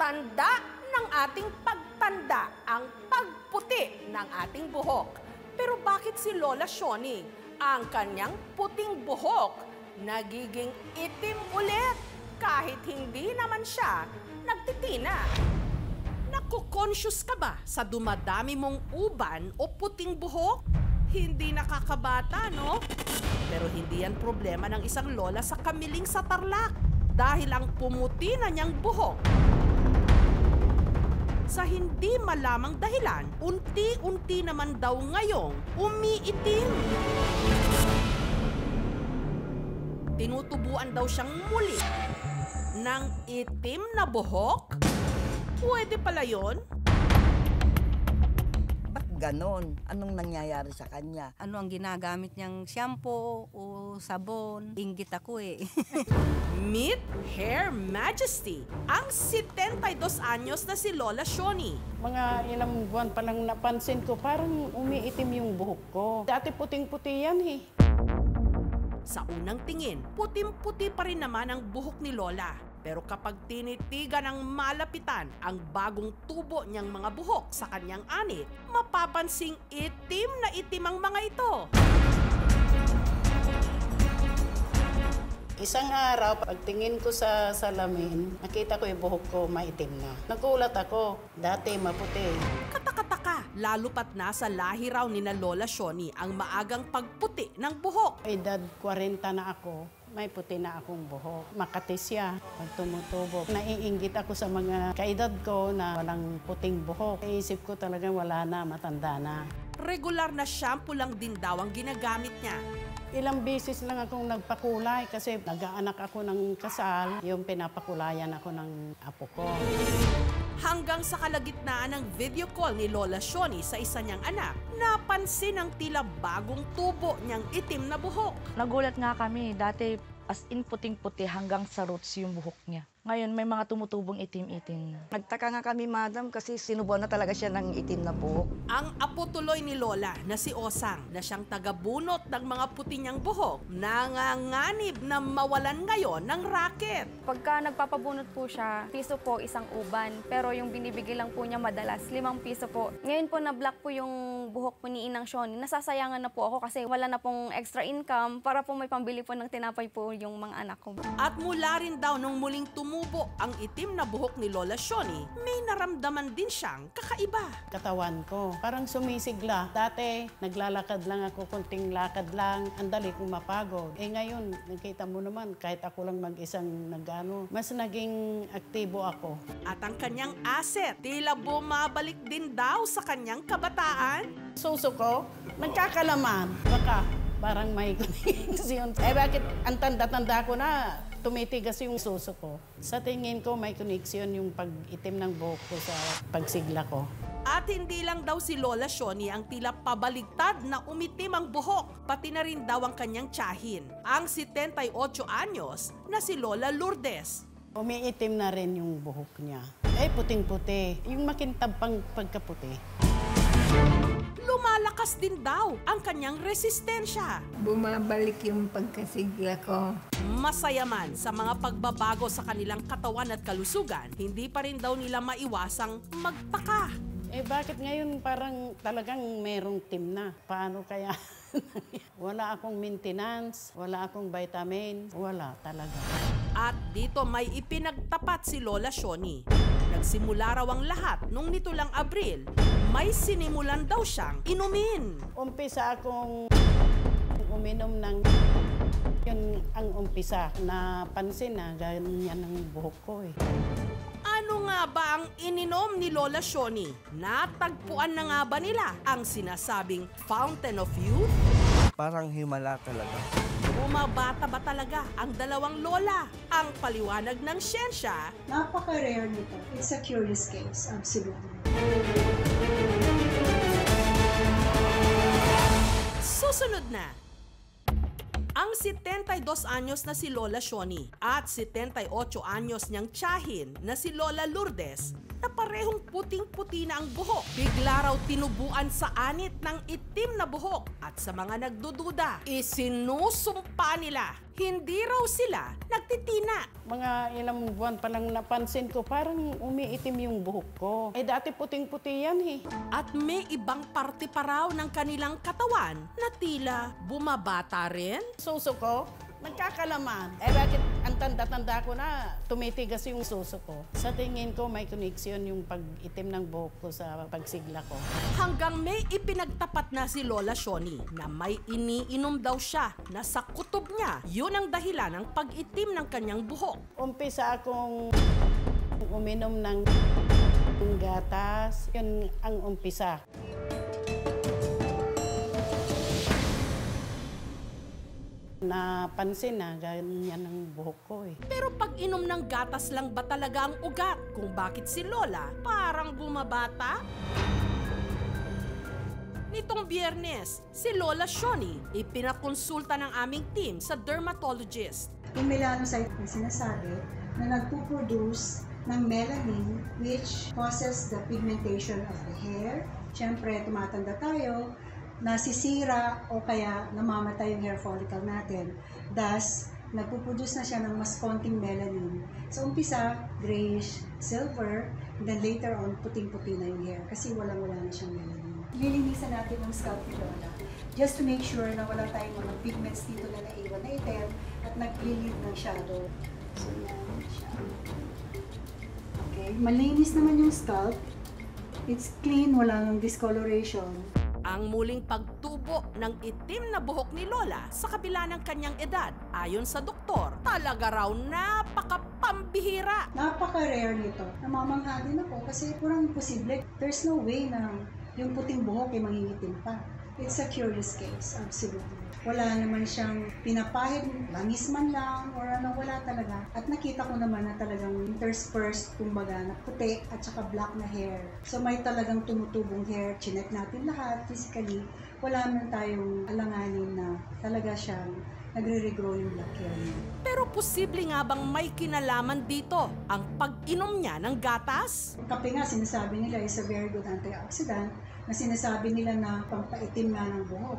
Tanda ng ating pagtanda ang pagputi ng ating buhok. Pero bakit si Lola Shoni, ang kanyang puting buhok, nagiging itim ulit kahit hindi naman siya nagtitina? Naku-conscious ka ba sa dumadami mong uban o puting buhok? Hindi nakakabata, no? Pero hindi yan problema ng isang lola sa Kamiling sa Tarlac dahil ang pumuti na niyang buhok sa hindi malamang dahilan, unti-unti naman daw ngayong umiitim. Tinutubuan daw siyang muli ng itim na buhok? Pwede pala yun? Ba't ganon? Anong nangyayari sa kanya? Ano ang ginagamit niyang shampoo o sabon? Inggit ako eh. Meet Hair Majesty, ang 72 anyos na si Lola Shoni. Mga ilang buwan pa lang napansin ko, parang umiitim yung buhok ko. Dati puting-puti yan eh. Sa unang tingin, putim-puti pa rin naman ang buhok ni Lola. Pero kapag tinitigan ng malapitan ang bagong tubo niyang mga buhok sa kanyang anit, mapapansing itim na itim ang mga ito. Isang araw, pagtingin ko sa salamin, nakita ko yung buhok ko maitim na. Nagulat ako, dati maputi. Katakataka, lalo pat nasa lahi raw ni na Lola Shoni ang maagang pagputi ng buhok. Edad 40 na ako. May puti na akong buhok. Makati siya pag tumutubo. Naiinggit ako sa mga kaedad ko na walang puting buhok. Iisip ko talaga wala na, matanda na. Regular na shampoo lang din daw ang ginagamit niya. Ilang beses lang akong nagpakulay kasi nag-aanak ako ng kasal. Yung pinapakulayan ako ng apo ko. Hanggang sa kalagitnaan ng video call ni Lola Shoni sa isa niyang anak, napansin ang tila bagong tubo niyang itim na buhok. Nagulat nga kami, dati as in puting-puti hanggang sa roots yung buhok niya. Ngayon may mga tumutubong itim-itim na. Nagtaka nga kami, madam, kasi sinubuan na talaga siya ng itim na buhok. Ang apo tuloy ni Lola na si Osang na siyang tagabunot ng mga puti niyang buhok, nanganganib na mawalan ngayon ng racket. Pagka nagpapabunot po siya, piso po isang uban. Pero yung binibigay lang po niya madalas, 5 piso po. Ngayon po na-block po yung buhok po ni Inang Shoni. Nasasayangan na po ako kasi wala na pong extra income para po may pambili po ng tinapay po yung mga anak ko. At mula rin daw nung muling tumubo ang itim na buhok ni Lola Shoni, may naramdaman din siyang kakaiba. Katawan ko, parang sumisigla. Dati, naglalakad lang ako, kunting lakad lang. Ang dali kong mapagod. Ngayon, nakita mo naman, kahit ako lang mag-isang nagano, mas naging aktibo ako. At ang kanyang asset, tila bumabalik din daw sa kanyang kabataan. Suso ko, nagkakalaman. Baka, parang may connection. Bakit ang tanda-tanda ko na tumitigas yung suso ko? Sa tingin ko, may connection yung pag-itim ng buhok ko sa pagsigla ko. At hindi lang daw si Lola Shoni ang tila pabaligtad na umitim ang buhok, pati na rin daw ang kanyang tiyahin, ang 78 anyos na si Lola Lourdes. Umiitim na rin yung buhok niya. Puting-puti. Yung makintab pang pagkaputi. Lumalakas din daw ang kanyang resistensya. Bumabalik yung pagkasigla ko. Masaya man sa mga pagbabago sa kanilang katawan at kalusugan, hindi pa rin daw nila maiwasang magtaka. Bakit ngayon parang talagang merong team na? Paano kaya? Wala akong maintenance, wala akong vitamin, wala talaga. At dito may ipinagtapat si Lola Shoni. Nagsimula raw ang lahat nung nito lang Abril, may sinimulan daw siyang inumin. Umpisa akong uminom ng... Yun ang umpisa. Napansin na ganyan ang buhok ko eh. Ano nga ba ang ininom ni Lola Shoni? Natagpuan na nga ba nila ang sinasabing Fountain of Youth? Parang himala talaga. Bumabata ba talaga ang dalawang lola? Ang paliwanag ng siyensya, napaka-rare nito. It's a curious case, absolutely. Susunod na. Ang 72 anyos na si Lola Shoni at 78 anyos niyang tiyahin na si Lola Lourdes na parehong puting-puti na ang buhok. Bigla raw tinubuan sa anit ng itim na buhok at sa mga nagdududa, isinusumpa nila. Hindi raw sila nagtitina. Mga ilang buwan pa lang napansin ko, parang umiitim yung buhok ko. Dati puting-puti yan eh. At may ibang parte pa raw ng kanilang katawan na tila bumabata rin. Suso ko, nagkakalaman. Bakit ang tanda-tanda ko na tumitigas yung suso ko? Sa tingin ko may koneksyon yung pag-itim ng buhok ko sa pagsigla ko. Hanggang may ipinagtapat na si Lola Shoni na may iniinom daw siya na sa kutob niya. Yun ang dahilan ng pag-itim ng kanyang buhok. Umpisa akong uminom ng gatas. Yun ang umpisa. Napansin na ganyan ang buhok ko eh. Pero pag inom ng gatas lang ba talaga ang ugat kung bakit si Lola parang bumabata? Nitong Biyernes, si Lola Shoni ipinakonsulta ng aming team sa dermatologist. Yung melanocyte na sinasabi na nagpuproduce ng melanin which causes the pigmentation of the hair. Siyempre, tumatanda tayo, nasisira o kaya namamatay yung hair follicle natin. Thus, nagpuproduce na siya ng mas konting melanin. Sa umpisa, grayish, silver, and then later on, puting-puti na yung hair kasi walang-wala na siyang melanin. Lilinisan natin ang scalp ni Lola just to make sure na wala tayong mga pigments dito na naiwan na itim at nag-relieve ng shadow. So, yan siya. Okay, malinis naman yung scalp. It's clean, wala nang discoloration. Ang muling pagtubo ng itim na buhok ni Lola sa kabila ng kanyang edad, ayon sa doktor, talaga raw napakapambihira. Napaka-rare nito. Namamangha din ako kasi kurang imposible. There's no way na yung puting buhok ay mangingitim pa. It's a curious case, absolutely. Wala naman siyang pinapahid, langis man lang, or ano, wala talaga. At nakita ko naman na talagang interspersed, kumbaga, na puti at saka black na hair. So may talagang tumutubong hair. Chinek natin lahat, physically. Wala man tayong alanganin na talaga siyang nagre-regrow yung black hair niya. Pero posible nga bang may kinalaman dito ang pag-inom niya ng gatas? Kape nga, sinasabi nila is a very good antioxidant na sinasabi nila na pampaitim nga ng buhok.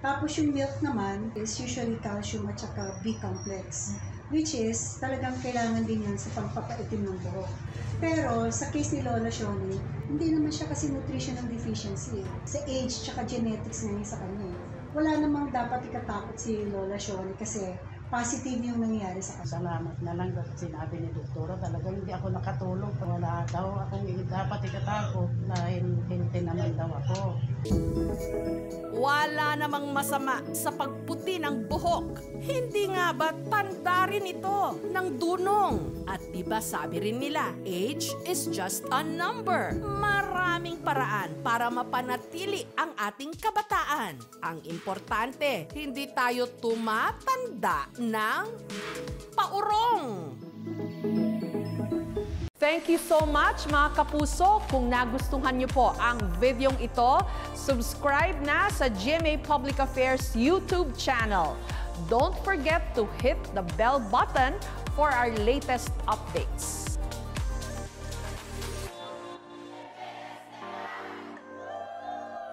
Tapos yung milk naman is usually calcium at saka B-complex, which is talagang kailangan din yan sa pampapaitim ng buhok. Pero sa case ni Lola Shoni, hindi naman siya kasi nutritional deficiency. Sa age tsaka genetics na niya sa kanya. Wala namang dapat ikatakot si Lola Shoni kasi positive yung nangyayari sa kanya. Salamat na lang kasi sinabi ni doktora, talagang hindi ako nakatulog. Wala daw akong dapat ikatakot dahil hindi naman daw ako. Wala namang masama sa pagputi ng buhok. Hindi nga ba tanda rin ito ng dunong? At diba sabi rin nila, age is just a number. Maraming paraan para mapanatili ang ating kabataan. Ang importante, hindi tayo tumatanda ng paurong. Thank you so much mga kapuso. Kung nagustuhan niyo po ang videong ito, subscribe na sa GMA Public Affairs YouTube channel. Don't forget to hit the bell button for our latest updates.